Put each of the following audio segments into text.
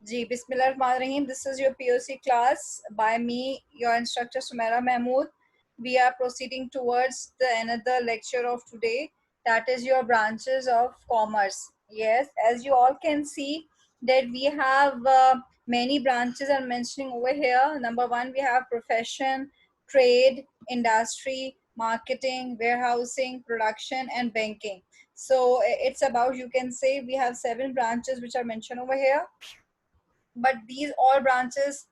Ji, Bismillahirrahmanirrahim. This is your POC class by me, your instructor Sumaira Mahmood. We are proceeding towards the another lecture of today, that is your branches of commerce. Yes, as you all can see that we have many branches are mentioning over here. Number one, we have profession, trade, industry, marketing, warehousing, production, and banking. So it's about, you can say, we have 7 branches which are mentioned over here, but these all branches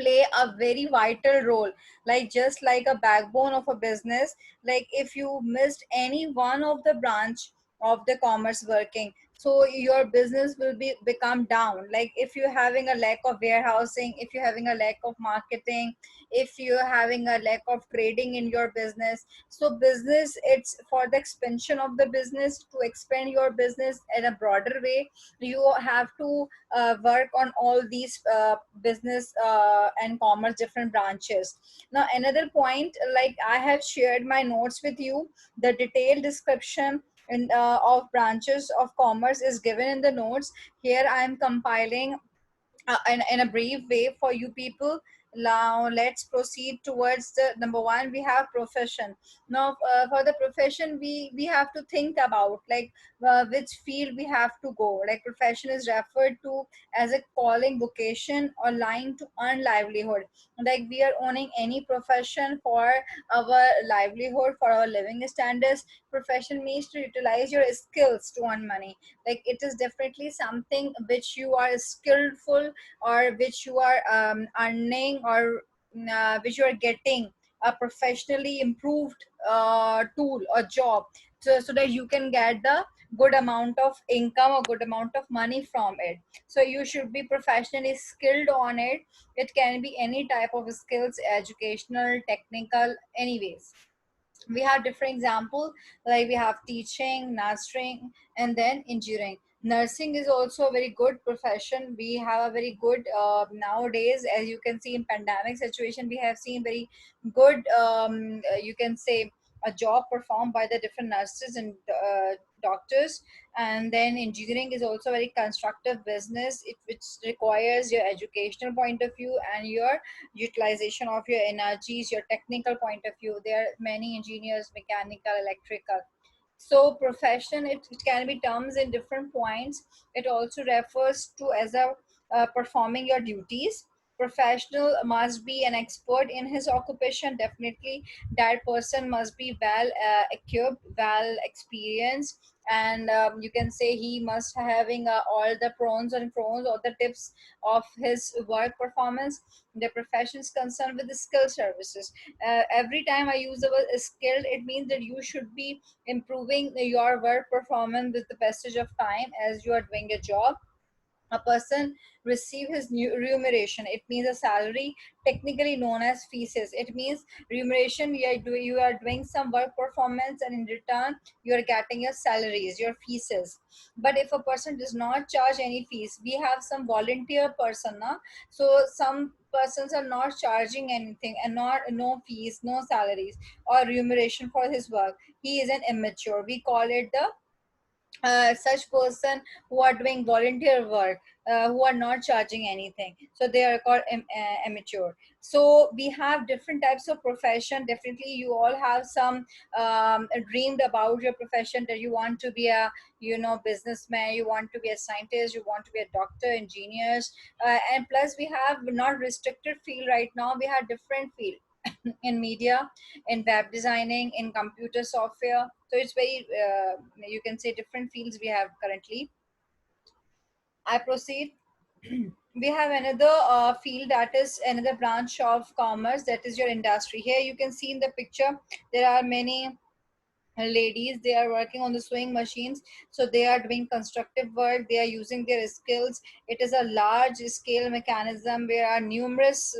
play a very vital role, like just like a backbone of a business. Like if you missed any one of the branch of the commerce working, so your business will be become down. Like if you're having a lack of warehousing, if you're having a lack of marketing, if you're having a lack of trading in your business, so business, it's for the expansion of the business, to expand your business in a broader way, you have to work on all these business and commerce different branches. Now another point, like I have shared my notes with you, the detailed description of branches of commerce is given in the notes. Here I am compiling in a brief way for you people. Now let's proceed towards the number one. We have profession. Now for the profession, we have to think about, like which field we have to go. Like profession is referred to as a calling, vocation, or line to earn livelihood. Like we are owning any profession for our livelihood, for our living standards. Profession means to utilize your skills to earn money. Like it is definitely something which you are skillful, or which you are earning, or which you are getting a professionally improved tool or job, so that you can get the good amount of income or good amount of money from it. So you should be professionally skilled on it. It can be any type of skills, educational, technical, anyways. We have different examples, like we have teaching, nurturing, and then engineering. Nursing is also a very good profession. We have a very good nowadays, as you can see in pandemic situation, we have seen very good you can say a job performed by the different nurses and doctors. And then engineering is also a very constructive business, which requires your educational point of view and your utilization of your energies, your technical point of view. There are many engineers, mechanical, electrical. So profession, it can be terms in different points. It also refers to as a performing your duties. Professional must be an expert in his occupation. Definitely that person must be well equipped, well experienced, and you can say he must having all the pros and cons or the tips of his work performance. The profession is concerned with the skill services. Every time I use the word skilled, it means that you should be improving your work performance with the passage of time as you are doing a job. A person receive his new remuneration, it means a salary, technically known as fees. It means remuneration, you are doing some work performance, and in return you are getting your salaries, your fees. But if a person does not charge any fees, we have some volunteer person na? So some persons are not charging anything, and not no fees, no salaries or remuneration for his work. He is an immature, we call it the such person who are doing volunteer work, who are not charging anything, so they are called amateur. So we have different types of profession. Definitely you all have some dreamed about your profession, that you want to be a, you know, businessman, you want to be a scientist, you want to be a doctor, engineers, and plus we have not restricted field. Right now we have different field in media, in web designing, in computer software. So it's very, you can say, different fields we have currently. I proceed. We have another field, that is another branch of commerce, that is your industry. Here you can see in the picture there are many ladies, they are working on the sewing machines. So they are doing constructive work, they are using their skills. It is a large scale mechanism where are numerous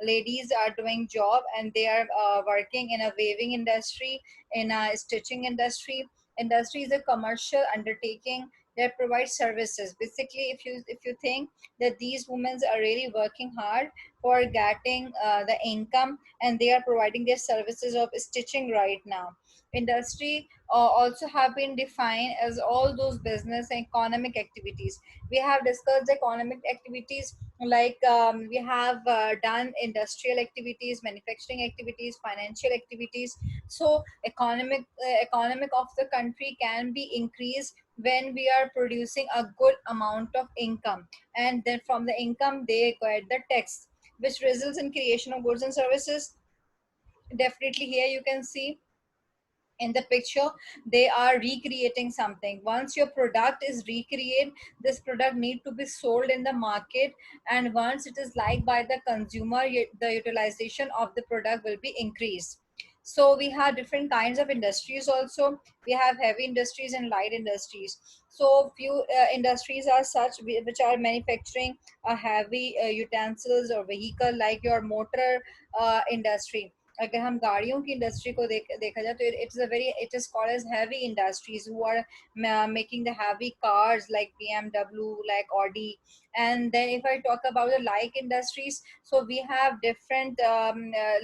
ladies are doing job, and they are working in a weaving industry, in a stitching industry. Industry is a commercial undertaking that provides services. Basically, if you think that these women are really working hard for getting the income, and they are providing their services of stitching right now. Industry also have been defined as all those business and economic activities. We have discussed economic activities like we have done industrial activities, manufacturing activities, financial activities. So economic of the country can be increased when we are producing a good amount of income, and then from the income they acquire the tax, which results in creation of goods and services. Definitely here you can see in the picture they are recreating something. Once your product is recreated, this product need to be sold in the market, and once it is liked by the consumer, the utilization of the product will be increased. So we have different kinds of industries also. We have heavy industries and light industries. So few industries are such which are manufacturing a heavy utensils or vehicle, like your motor industry. अगर हम गाड़ियों की industry को देखा जाए तो it is called as heavy industries who are making the heavy cars like BMW, like Audi. And then if I talk about the light industries, so we have different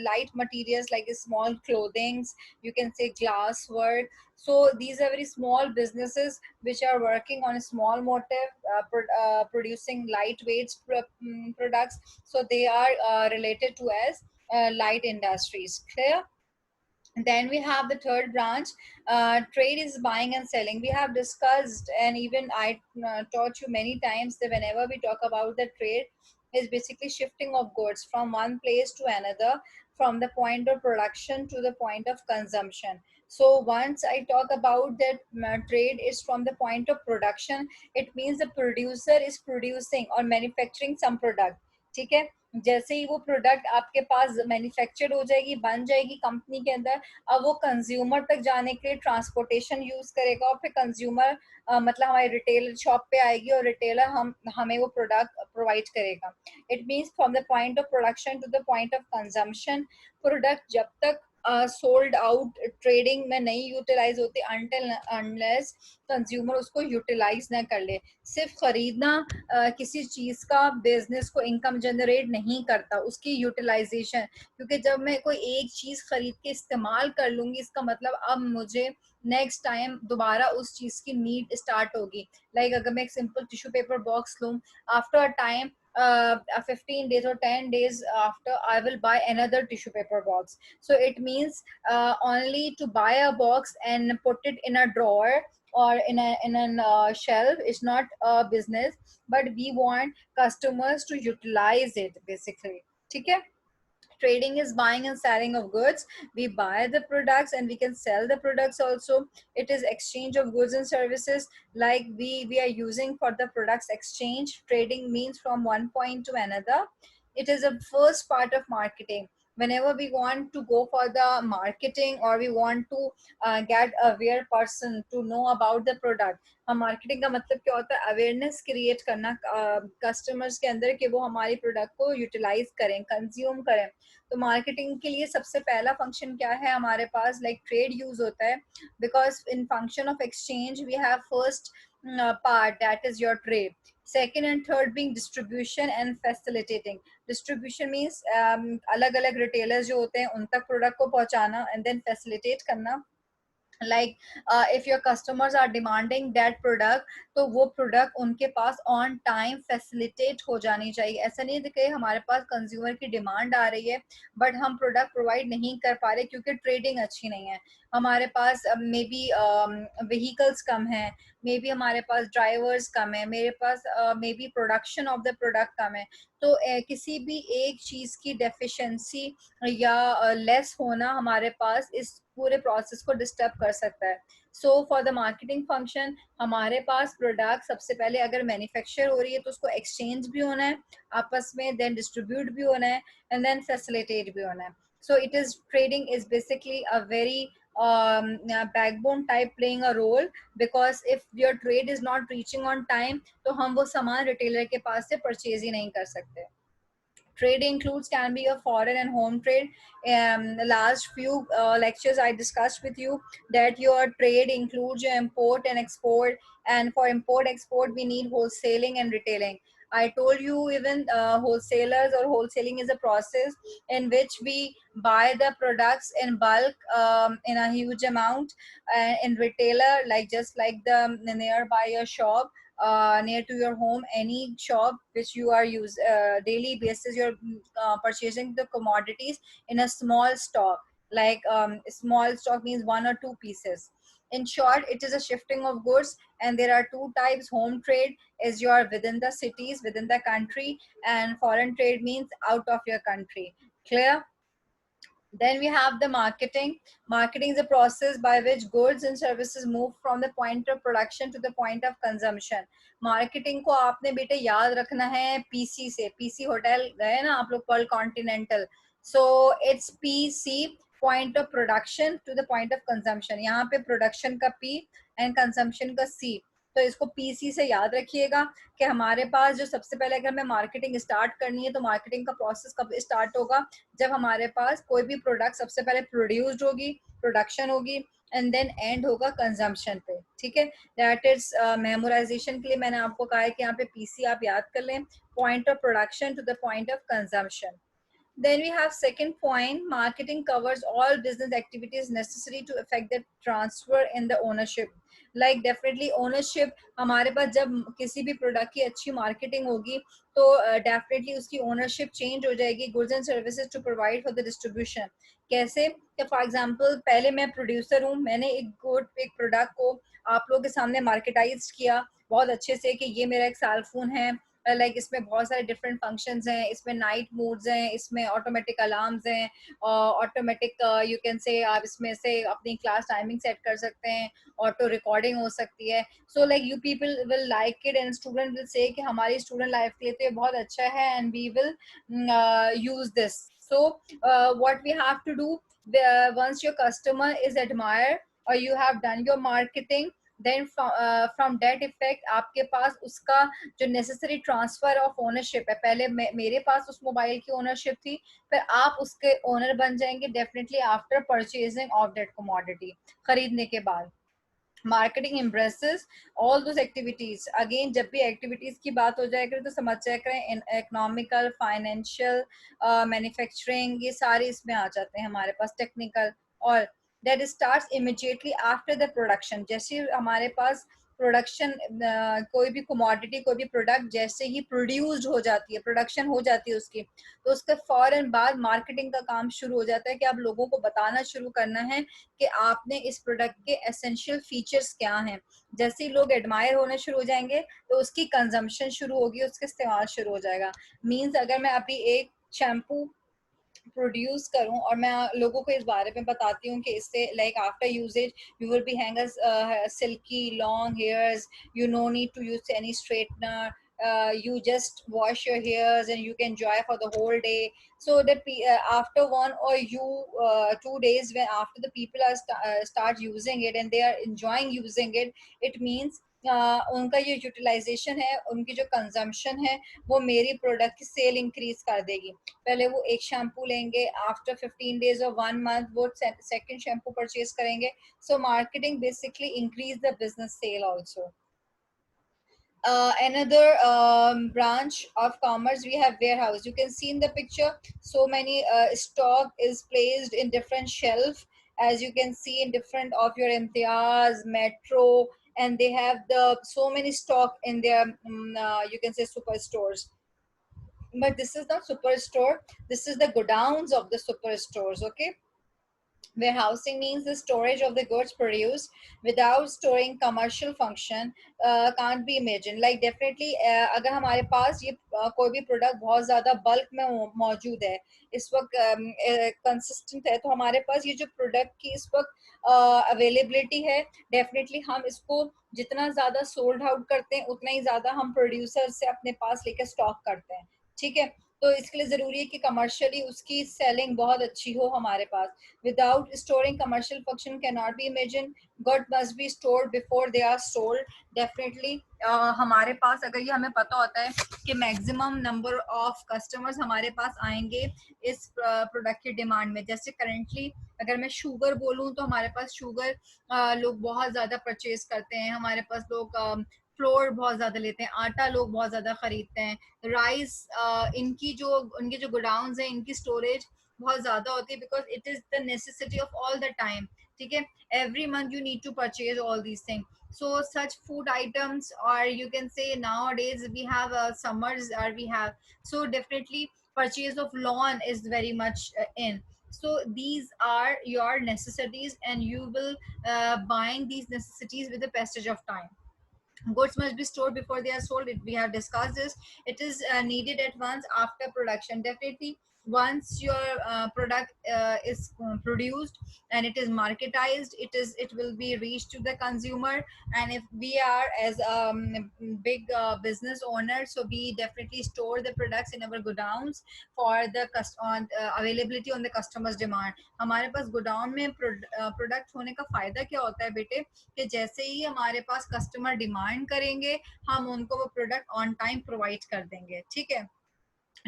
light materials like small clothings, you can say glass work. So these are very small businesses which are working on a small motive, producing lightweight products. So they are related to as light industries. Clear? Then we have the third branch. Trade is buying and selling. We have discussed, and even I taught you many times, that whenever we talk about the trade, is basically shifting of goods from one place to another, from the point of production to the point of consumption. So once I talk about that, trade is from the point of production, it means the producer is producing or manufacturing some product. ठीक है? जैसे ही वो product आपके पास manufactured हो जाएगी, बन जाएगी company के अंदर, अब वो कंज्यूमर तक जाने के लिए ट्रांसपोर्टेशन यूज करेगा, और फिर कंज्यूमर मतलब हमारी रिटेल शॉप पे आएगी और रिटेलर हमें वो प्रोडक्ट प्रोवाइड करेगा. It means from the point of production to the point of consumption, product जब तक सोल्ड आउट ट्रेडिंग में नहीं यूटिलाइज होती, अनटिल अनलेस कंज्यूमर उसको यूटिलाइज ना कर ले. सिर्फ खरीदना किसी चीज का बिजनेस को इनकम जनरेट नहीं करता, उसकी यूटिलाइजेशन. क्योंकि जब मैं कोई एक चीज खरीद के इस्तेमाल कर लूंगी, इसका मतलब अब मुझे नेक्स्ट टाइम दोबारा उस चीज की नीड स्टार्ट होगी. लाइक अगर मैं एक सिंपल टिश्यू पेपर बॉक्स लूं, after a time 15 days or 10 days after, I will buy another tissue paper box. So it means only to buy a box and put it in a drawer or in a shelf is not a business, but we want customers to utilize it basically. Okay? Trading is buying and selling of goods. We buy the products and we can sell the products also. It is exchange of goods and services, like we are using for the products exchange. Trading means from one point to another. It is a first part of marketing. Whenever we want to go for the marketing, or we want to get aware person to know about the product, हम marketing का मतलब क्या होता है? Awareness create करना customers के अंदर कि वो हमारी प्रोडक्ट को यूटिलाइज करें, कंज्यूम करें. तो मार्केटिंग के लिए सबसे पहला फंक्शन क्या है हमारे पास? लाइक ट्रेड यूज होता है, because in function of exchange we have first part, that is your trade. Second and third being distribution and facilitating. Distribution means अलग अलग retailers जो होते हैं उन तक प्रोडक्ट को पहुंचाना, and then facilitate करना. Like if your customers are demanding that product, तो वो प्रोडक्ट उनके पास ऑन टाइम फैसिलिटेट हो जानी चाहिए. ऐसा नहीं है कि हमारे पास कंज्यूमर की डिमांड आ रही है बट हम प्रोडक्ट प्रोवाइड नहीं कर पा रहे क्योंकि ट्रेडिंग अच्छी नहीं है, हमारे पास मे बी व्हीकल्स कम है, मे बी हमारे पास ड्राइवर्स कम है, मेरे पास maybe production of the product कम है. तो किसी भी एक चीज की डेफिशिएंसी या लेस होना हमारे पास इस पूरे प्रोसेस को डिस्टर्ब कर सकता है. So for the marketing function हमारे पास प्रोडक्ट सबसे पहले अगर मैन्युफैक्चर हो रही है तो उसको एक्सचेंज भी होना है आपस में, देन डिस्ट्रीब्यूट भी होना है, एंड देन फैसिलिटेट भी होना है. So it is trading is basically a very backbone type playing a role, because if your trade is not reaching on time तो हम वो सामान रिटेलर के पास से परचेज ही नहीं कर सकते. Trade includes can be a foreign and home trade. The last few lectures I discussed with you that your trade includes your import and export, and for import export we need wholesaling and retailing. I told you even wholesalers or wholesaling is a process in which we buy the products in bulk in a huge amount, in retailer, like just like the nearby your shop, near to your home, any shop which you are use daily basis, you're purchasing the commodities in a small stock, like small stock means 1 or 2 pieces. In short, it is a shifting of goods, and there are two types. Home trade is your within the cities, within the country, and foreign trade means out of your country. Clear? Then we have the marketing. Marketing is a process by which goods and services move from the point of production to the point of consumption. Marketing को आपने बेटे याद रखना है PC से. PC hotel गए ना आप लोग, pearl continental. So it's PC, point of production to the point of consumption. यहाँ पे प्रोडक्शन का पी एंड कंजम्पशन का सी. तो इसको पीसी से याद रखिएगा कि हमारे पास जो सबसे पहले अगर हमें मार्केटिंग स्टार्ट करनी है तो मार्केटिंग का प्रोसेस कब स्टार्ट होगा, जब हमारे पास कोई भी प्रोडक्ट सबसे पहले प्रोड्यूस्ड होगी, प्रोडक्शन होगी, एंड देन एंड होगा कंजम्पशन पे. ठीक है, दैट इज मेमोराइजेशन के लिए मैंने आपको कहा है कि यहाँ पे पीसी आप याद कर लें, point of production to the point of consumption. Then we have second point, marketing covers all business activities necessary to effect the transfer in the ownership. Like definitely ownership, हमारे पास जब किसी भी प्रोडक्ट की अच्छी मार्केटिंग होगी तो definitely उसकी ownership change हो जाएगी. Goods and services to provide for the distribution. कैसे कि फॉर एग्जांपल पहले मैं प्रोड्यूसर हूँ, मैंने एक प्रोडक्ट को आप लोगों के सामने मार्केटाइज किया बहुत अच्छे से कि ये मेरा एक सेल फोन है, लाइक इसमें बहुत सारे डिफरेंट फंक्शंस हैं, इसमें नाइट मोड्स हैं, इसमें ऑटोमेटिक अलार्म्स हैं, ऑटोमेटिक यू कैन से आप इसमें से अपनी क्लास टाइमिंग सेट कर सकते हैं, ऑटो रिकॉर्डिंग हो सकती है. So like you people will like it and student will say कि हमारी स्टूडेंट लाइफ के लिए तो ये बहुत अच्छा है and we will use this. So what we have to do, once your customer is admired or you have done your marketing, then from that effect आपके पास उसका जो नेसेसरी ट्रांसफर ऑफ ओनरशिप है, पहले मेरे पास उस मोबाइल की ownership थी, फिर आप उसके ओनर बन जाएंगे definitely after purchasing of that commodity, खरीदने के बाद. Marketing embraces all those activities. Again जब भी एक्टिविटीज की बात हो जाए करें तो समझ जाया करें, इकोनॉमिकल, फाइनेंशियल, मैन्युफैक्चरिंग, ये सारे इसमें आ जाते हैं हमारे पास, टेक्निकल. और that starts immediately after the production. जैसे हमारे पास प्रोडक्शन, कोई भी कमोडिटी, कोई भी प्रोडक्ट जैसे ही प्रोड्यूस्ड हो जाती है, प्रोडक्शन हो जाती है उसकी, तो उसके फौरन बाद मार्केटिंग का काम शुरू हो जाता है कि आप लोगों को बताना शुरू करना है कि आपने इस प्रोडक्ट के एसेंशियल फीचर्स क्या हैं. जैसे ही लोग एडमायर होने शुरू हो जाएंगे तो उसकी कंजम्पशन शुरू होगी, उसका इस्तेमाल शुरू हो जाएगा. मीन्स अगर मैं अभी एक शैम्पू प्रोड्यूस करूं और मैं लोगों को इस बारे में बताती हूँ कि इससे like after usages you will be hang silky long hairs, you no need to use any straightener, you just wash your hairs and you can enjoy for the whole day. So that after 1 or 2 days, when after the people are start using it and they are enjoying using it, it means उनका ये utilisation है, उनकी जो consumption है वो मेरी product की cell increase कर देगी. पहले वो एक शैम्पू लेंगे, आफ्टर 15 days और 1 month वो सेकंड शैम्पू परचेज करेंगे. So marketing basically increase the business sale also. Another branch of commerce, we have warehouse. You can see in the picture so many stock is placed in different shelf, as you can see in different of your Imtiaz, Metro, and they have the so many stock in their you can say superstores. But this is not superstore, this is the godowns of the superstores. Okay, warehousing means the storage of the goods produced without storing commercial function can't be imagined. Like definitely अगर हमारे पास ये कोई भी product बहुत ज़्यादा bulk में मौजूद है, इस वक्त कंसिस्टेंट है, तो हमारे पास ये जो प्रोडक्ट की इस वक्त अवेलेबिलिटी है, डेफिनेटली हम इसको जितना ज़्यादा सोल्ड आउट करते हैं उतना ही ज़्यादा हम प्रोड्यूसर से अपने पास लेकर स्टॉक करते हैं. ठीक है, तो इसके लिए ज़रूरी है कि कमर्शियली उसकी सेलिंग बहुत अच्छी हो हमारे पास. Without storing, commercial function cannot be imagined. Good must be stored before they are sold. Definitely हमारे पास अगर ये हमें पता होता है कि मैक्सिमम नंबर ऑफ कस्टमर्स हमारे पास आएंगे इस प्रोडक्ट की डिमांड में. जैसे करेंटली अगर मैं शुगर बोलूँ तो हमारे पास शुगर लोग बहुत ज़्यादा परचेज करते हैं. हमारे पास लोग फ्लोर बहुत ज़्यादा लेते हैं, आटा लोग बहुत ज़्यादा खरीदते हैं, राइस इनकी जो उनके जो गोडाउन्स हैं इनकी स्टोरेज बहुत ज़्यादा होती है because it is the necessity of all the time. ठीक है, every month you need to purchase all these things. So such food items, or you can say nowadays we have summers, or we have, so definitely purchase of lawn is very much in. So these are your necessities, and you will buying these necessities with the passage of time. Goods must be stored before they are sold. We have discussed this. It is needed at once after production. Definitely, once your product is produced and it is marketized, it will be reached to the consumer. And if we are as big business owners, so we definitely store the products in our godowns for the on availability on the customer's demand. हमारे पास godown में product होने का फायदा क्या होता है बेटे, कि जैसे ही हमारे पास कस्टमर डिमांड करेंगे हम उनको वो प्रोडक्ट ऑन टाइम प्रोवाइड कर देंगे. ठीक है,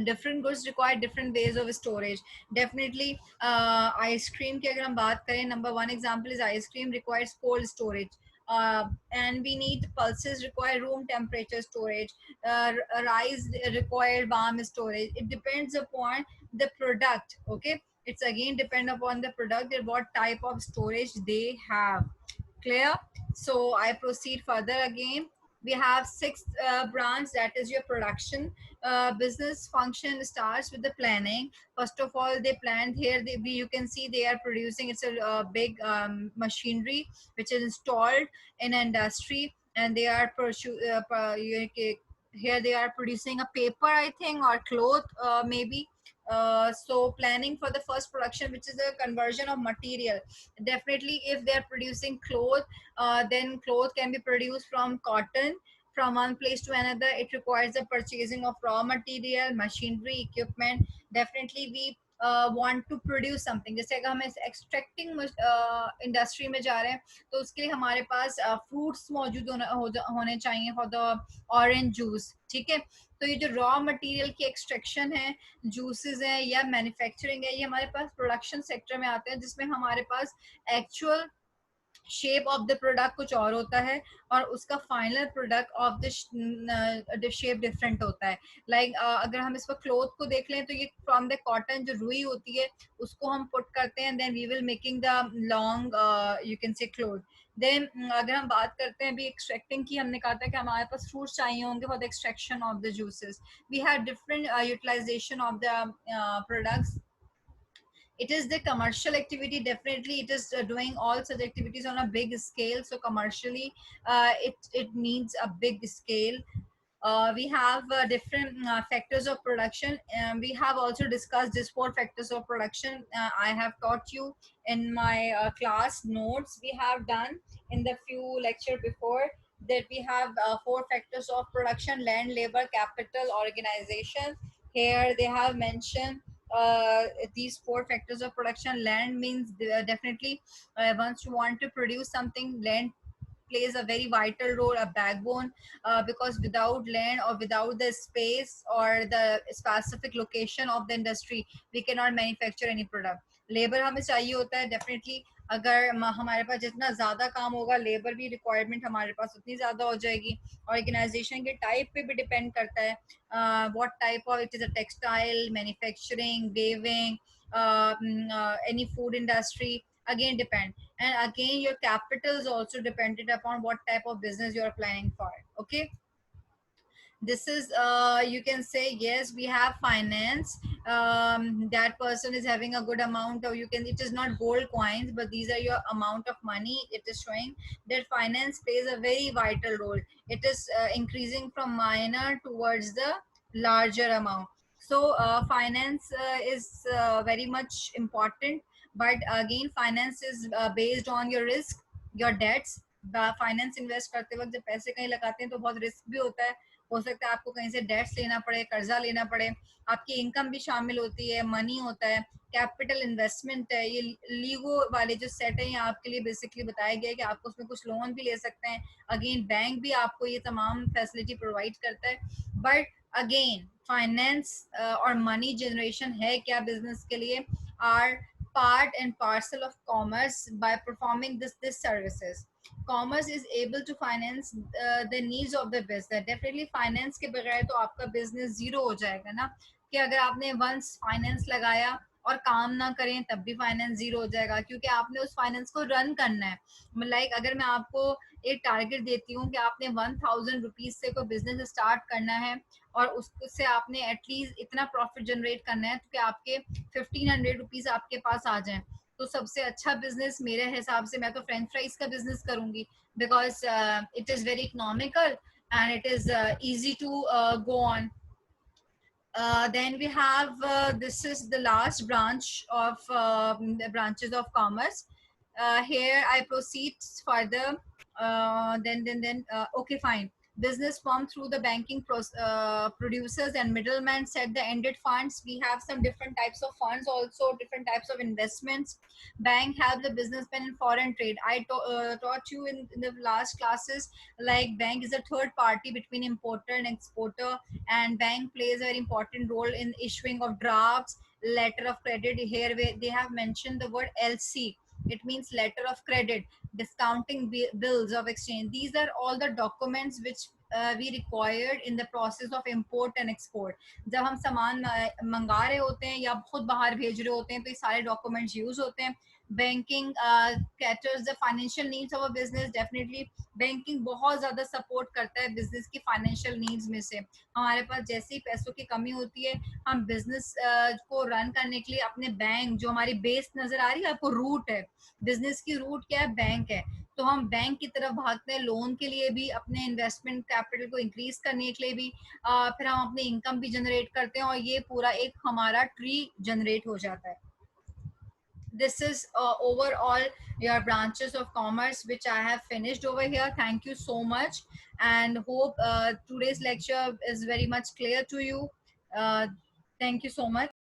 different goods require different ways of storage. Definitely ice cream की अगर हम बात करें, number one example is ice cream requires cold storage. And we need pulses require room temperature storage. Rice require warm storage. It depends upon the product. Okay, it's again depend upon the product and what type of storage they have. Clear? So I proceed further again. We have sixth branch, that is your production. Business function starts with the planning. First of all, they planned here. You can see they are producing. It's a big machinery which is installed in an industry, and they are here they are producing a paper, I think, or cloth, maybe. So planning for the first production, which is the conversion of material. Definitely, if they are producing cloth, then cloth can be produced from cotton. From one place to another, it requires the purchasing of raw material, machinery, equipment. Definitely, we want to produce something. जैसे अगर हम extracting industry में जा रहे हैं, तो उसके लिए हमारे पास फ्रूट्स मौजूद होने चाहिए फॉर द ऑरेंज जूस. ठीक है, तो ये जो रॉ मटेरियल की एक्सट्रैक्शन है, जूसेस हैं या मैन्युफैक्चरिंग है, ये हमारे पास प्रोडक्शन सेक्टर में आते हैं, जिसमें हमारे पास actual shape of the product कुछ और होता है और उसका final product of the shape different होता है. लाइक अगर हम इस पर क्लोथ को देख लें, तो ये फ्रॉम द कॉटन जो रुई होती है उसको हम पुट करते हैं, then we will making the long you can say cloth. देन अगर हम बात करते हैं अभी एक्सट्रैक्टिंग की, हमने कहा था कि हमारे पास फ्रूट्स चाहिए होंगे for the extraction of the juices. We have different utilization of the products. It is the commercial activity. Definitely it is doing all such activities on a big scale. So commercially it needs a big scale. We have different factors of production. We have also discussed these four factors of production. I have taught you in my class notes. We have done in the few lecture before that we have four factors of production: land, labor, capital, organization. Here they have mentioned these four factors of production. Land means definitely once you want to produce something, land plays a very vital role, a backbone, because without land or without the space or the specific location of the industry, we cannot manufacture any product. Labour हमें चाहिए होता है. Definitely अगर हमारे पास जितना ज़्यादा काम होगा, लेबर भी रिक्वायरमेंट हमारे पास उतनी ज़्यादा हो जाएगी. ऑर्गेनाइजेशन के टाइप पे भी डिपेंड करता है, what type of it is, a textile manufacturing, weaving, any food industry, again depend. And again your capital is also dependent upon what type of business you are planning for. Okay, this is you can say, yes, we have finance. That person is having a good amount of, you can, it is not gold coins, but these are your amount of money. It is showing that finance plays a very vital role. It is increasing from minor towards the larger amount. So finance is very much important. But again, finance is based on your risk, your debts. Finance invest करते वक्त जब पैसे कहीं लगाते हैं तो बहुत risk भी होता है. हो सकता है आपको कहीं से डेट्स लेना पड़े, कर्जा लेना पड़े, आपकी इनकम भी शामिल होती है, मनी होता है, कैपिटल इन्वेस्टमेंट है. ये लीगो वाले जो सेट है, ये आपके लिए बेसिकली बताया गया है कि आपको उसमें कुछ लोन भी ले सकते हैं. अगेन बैंक भी आपको ये तमाम फैसिलिटी प्रोवाइड करता है. बट अगेन फाइनेंस और मनी जनरेशन है क्या बिजनेस के लिए, are part and parcel of commerce by performing this services. Commerce is able to finance the needs of the business. Definitely finance के बगैर तो आपका business zero हो जाएगा ना, कि अगर आपने once finance लगाया और काम ना करें तब भी फाइनेंस जीरो हो जाएगा, क्योंकि आपने उस फाइनेंस को रन करना है. लाइक अगर मैं आपको एक टारगेट देती हूँ कि आपने 1000 रुपीज से कोई बिजनेस स्टार्ट करना है और उससे आपने एटलीस्ट इतना प्रॉफिट जनरेट करना है कि आपके 1500 रुपीज आपके पास आ जाए, तो सबसे अच्छा बिजनेस मेरे हिसाब से मैं तो फ्रेंच फ्राइज का बिजनेस करूंगी, because it is very economical and it is easy to go on. Then we have this is the last branch of the branches of commerce. Here I proceed further. Then okay, fine. Business formed through the banking producers and middlemen set the ended funds. We have some different types of funds, also different types of investments. Bank help the businessmen in foreign trade. I taught you in the last classes, like bank is a third party between importer and exporter, and bank plays a very important role in issuing of drafts, letter of credit. Here they have mentioned the word LC. It means letter of credit, discounting bills of exchange. These are all the documents which we required in the process of import and export. जब हम सामान मंगा रहे होते हैं या खुद बाहर भेज रहे होते हैं तो ये सारे डॉक्यूमेंट्स यूज होते हैं. Banking caters the financial needs of a business. Definitely banking बहुत ज्यादा सपोर्ट करता है बिजनेस की फाइनेंशियल नीड्स में से. हमारे पास जैसे ही पैसों की कमी होती है, हम बिजनेस को रन करने के लिए अपने बैंक, जो हमारी बेस नजर आ रही है आपको, रूट है बिजनेस की, रूट क्या है, बैंक है, तो हम बैंक की तरफ भागते हैं लोन के लिए भी, अपने इन्वेस्टमेंट कैपिटल को इंक्रीज करने के लिए भी. फिर हम अपनी इनकम भी जनरेट करते हैं और ये पूरा एक हमारा ट्री जनरेट हो जाता है. This is overall your branches of commerce which I have finished over here. Thank you so much, and hope today's lecture is very much clear to you. uh, Thank you so much.